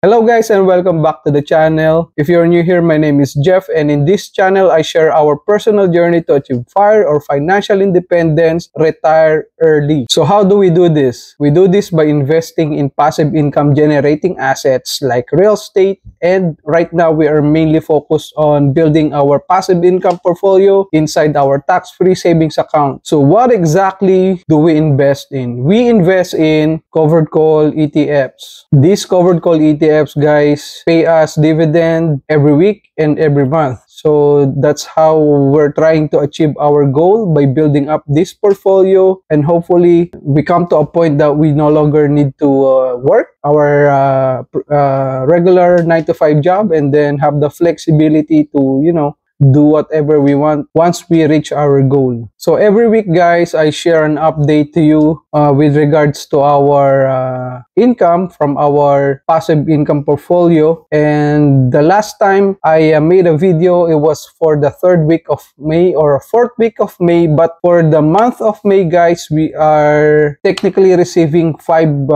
Hello guys and welcome back to the channel. If you're new here, my name is Jeff, and in this channel I share our personal journey to achieve FIRE or financial independence, retire early. So how do we do this? We do this by investing in passive income generating assets like real estate, and right now we are mainly focused on building our passive income portfolio inside our tax-free savings account. So what exactly do we invest in? We invest in covered call ETFs. These covered call ETFs, guys, pay us dividend every week and every month. So that's how we're trying to achieve our goal by building up this portfolio, and hopefully we come to a point that we no longer need to work our regular 9 to 5 job and then have the flexibility to, do whatever we want once we reach our goal. So every week, guys, I share an update to you with regards to our income from our passive income portfolio. And the last time I made a video, it was for the 3rd week of May or 4th week of May. But for the month of May, guys, we are technically receiving 5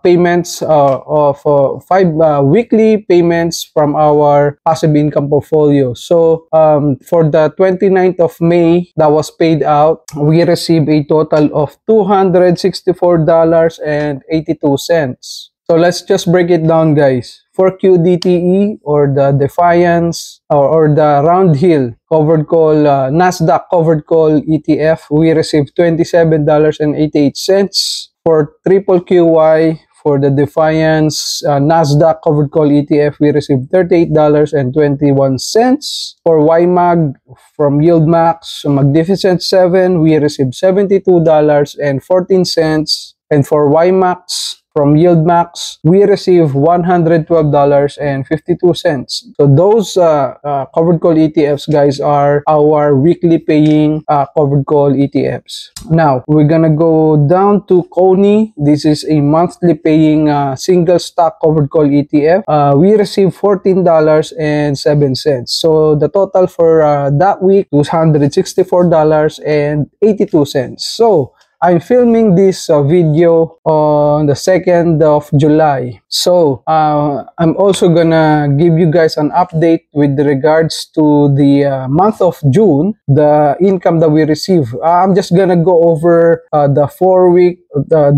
payments of 5 weekly payments from our passive income portfolio. So for the 29th of May that was paid out, we received a total of $264.82. So let's just break it down, guys. For QDTE or the Defiance or the Round Hill covered call Nasdaq covered call ETF, we received $27.88. For Triple QY, for the Defiance Nasdaq covered call ETF, we received $38.21. For YMAG from YieldMax Magnificent 7, we received $72.14. And for YMAX from YieldMax, we received $112.52. So those covered call ETFs, guys, are our weekly paying covered call ETFs. Now, we're gonna go down to Coney. This is a monthly paying single stock covered call ETF. We received $14.07. So the total for that week was $164.82. So I'm filming this video on the 2nd of July. So I'm also gonna give you guys an update with regards to the month of June, the income that we receive. I'm just gonna go over the 4-week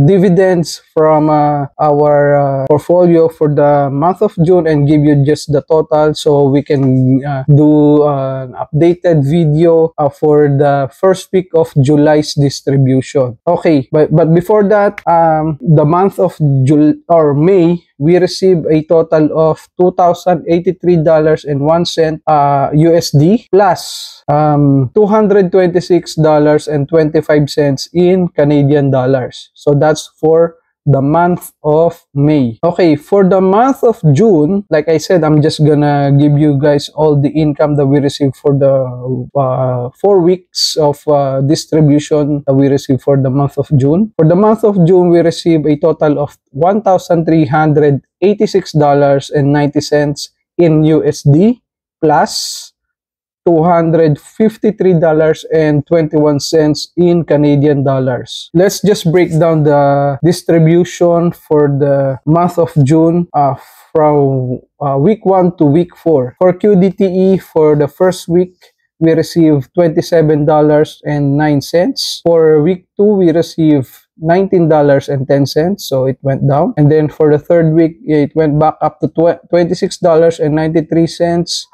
dividends from our portfolio for the month of June and give you just the total, so we can do an updated video for the 1st week of July's distribution. Okay, but before that, the month of May, we received a total of $2,083.01 USD plus $226.25 in Canadian dollars. So that's for the month of May. Okay, for the month of June, like I said, I'm just gonna give you guys all the income that we received for the 4 weeks of distribution that we received for the month of June. For the month of June, we received a total of $1,386.90 in USD plus $253.21 in Canadian dollars. Let's just break down the distribution for the month of June from week 1 to week 4. For QDTE, for the first week, we received $27.09. For week 2, we received $19.10, so it went down. And then for the 3rd week, it went back up to $26.93.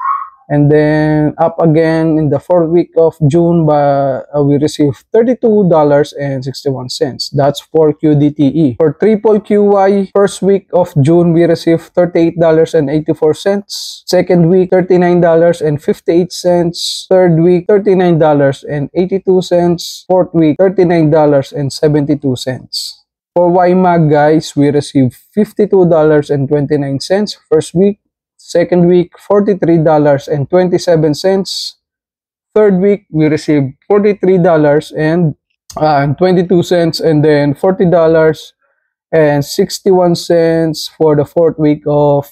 And then up again in the 4th week of June, we received $32.61. That's for QDTE. For Triple QY, 1st week of June, we received $38.84. 2nd week, $39.58. 3rd week, $39.82. 4th week, $39.72. For YMAG, guys, we received $52.29 first week. 2nd week, $43.27. 3rd week, we received $43.22, and then $40.61 for the 4th week of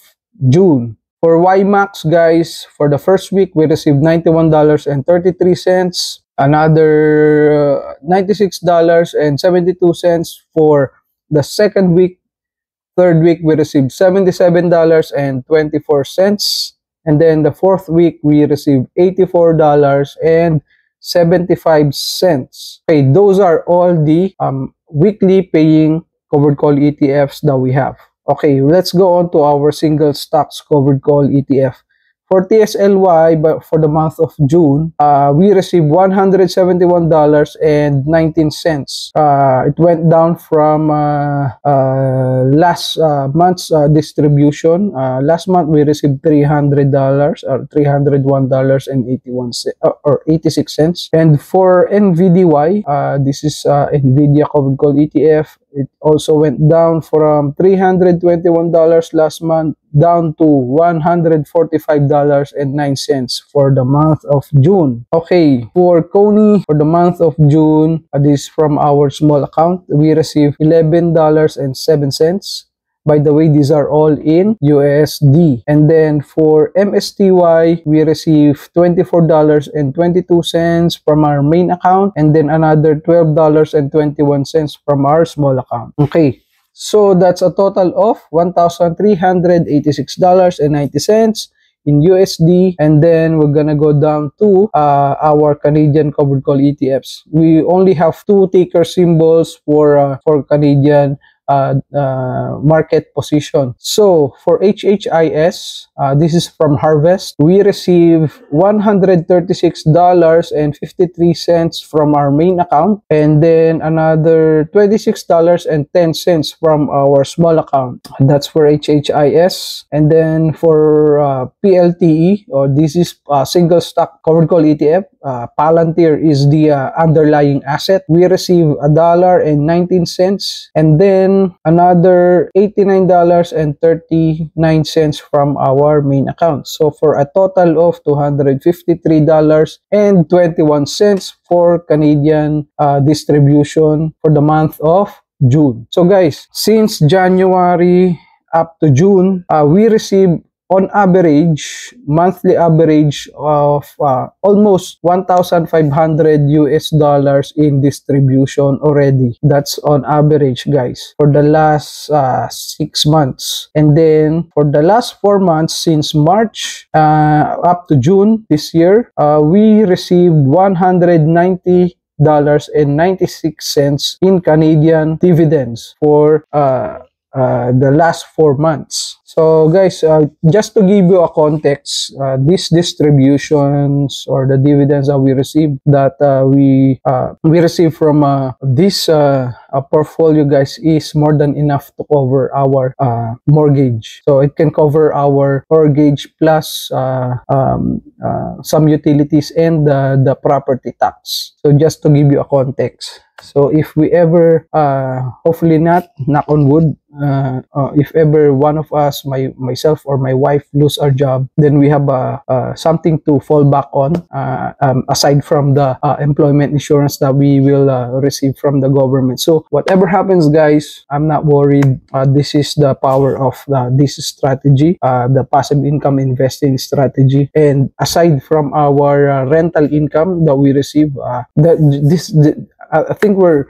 June. For YMAX, guys, for the first week, we received $91.33, another $96.72 for the 2nd week, third week, we received $77.24. And then the fourth week, we received $84.75. Okay, those are all the weekly paying covered call ETFs that we have. Okay, let's go on to our single stocks covered call ETF. For TSLY, but for the month of June, we received $171.19. It went down from last month's distribution. Last month we received $300 or $301.81 or 86 cents. And for NVDY, this is NVIDIA covered call ETF. It also went down from $321 last month down to $145.09 for the month of June. Okay, for Coney, for the month of June, this is from our small account, we received $11.07. By the way, these are all in USD. And then for MSTY, we received $24.22 from our main account, and then another $12.21 from our small account. Okay, so that's a total of $1,386.90 in USD. And then we're gonna go down to our Canadian covered call ETFs. We only have two ticker symbols for Canadian market position. So for HHIS, this is from Harvest. We receive $136.53 from our main account, and then another $26.10 from our small account. That's for HHIS. And then for PLTE, or this is single stock covered call ETF, Palantir is the underlying asset. We receive $1.19, and then another $89.39 from our main account. So for a total of $253.21 for Canadian distribution for the month of June. So guys, since January up to June, we received on average, monthly average of almost $1,500 US in distribution already. That's on average, guys, for the last 6 months. And then for the last 4 months, since March up to June this year, we received $190.96 in Canadian dividends for the last 4 months. So guys, just to give you a context, these distributions or the dividends that we receive, that we receive from this portfolio, guys, is more than enough to cover our mortgage. So it can cover our mortgage plus some utilities and the property tax. So just to give you a context. So if we ever, hopefully not, knock on wood, if ever one of us, myself or my wife, lose our job, then we have something to fall back on, aside from the employment insurance that we will receive from the government. So whatever happens, guys, I'm not worried. This is the power of this strategy, the passive income investing strategy. And aside from our rental income that we receive, I think we're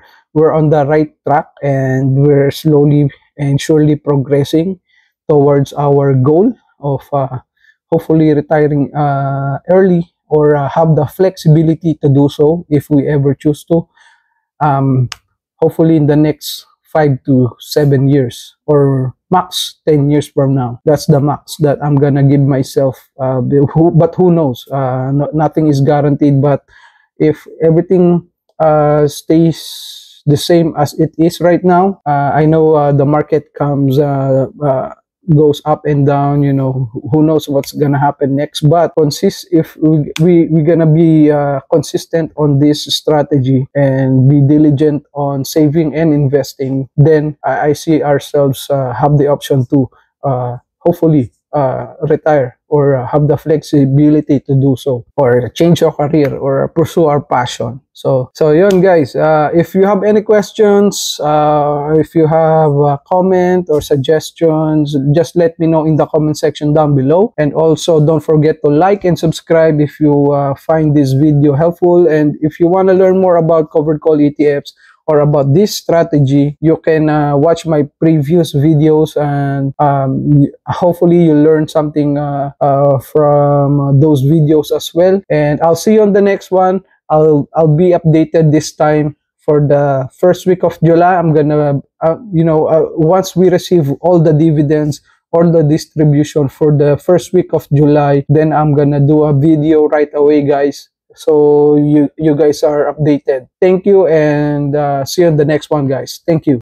on the right track, and we're slowly and surely progressing towards our goal of hopefully retiring early, or have the flexibility to do so if we ever choose to. Hopefully in the next 5 to 7 years, or max 10 years from now. That's the max that I'm gonna give myself. But who knows? Nothing is guaranteed. But if everything stays the same as it is right now, I know the market goes up and down, you know, who knows what's gonna happen next. But if we're gonna be consistent on this strategy and be diligent on saving and investing, then I see ourselves have the option to hopefully retire, or have the flexibility to do so, or change our career, or pursue our passion. So yun, guys. If you have any questions, if you have a comment or suggestions, just let me know in the comment section down below. And also don't forget to like and subscribe if you find this video helpful. And if you want to learn more about covered call ETFs, or about this strategy, you can watch my previous videos, and hopefully you learn something from those videos as well. And I'll see you on the next one. I'll be updated this time for the first week of July. I'm gonna once we receive all the dividends or the distribution for the first week of July, then I'm gonna do a video right away, guys, so you guys are updated. Thank you, and see you on the next one, guys. Thank you.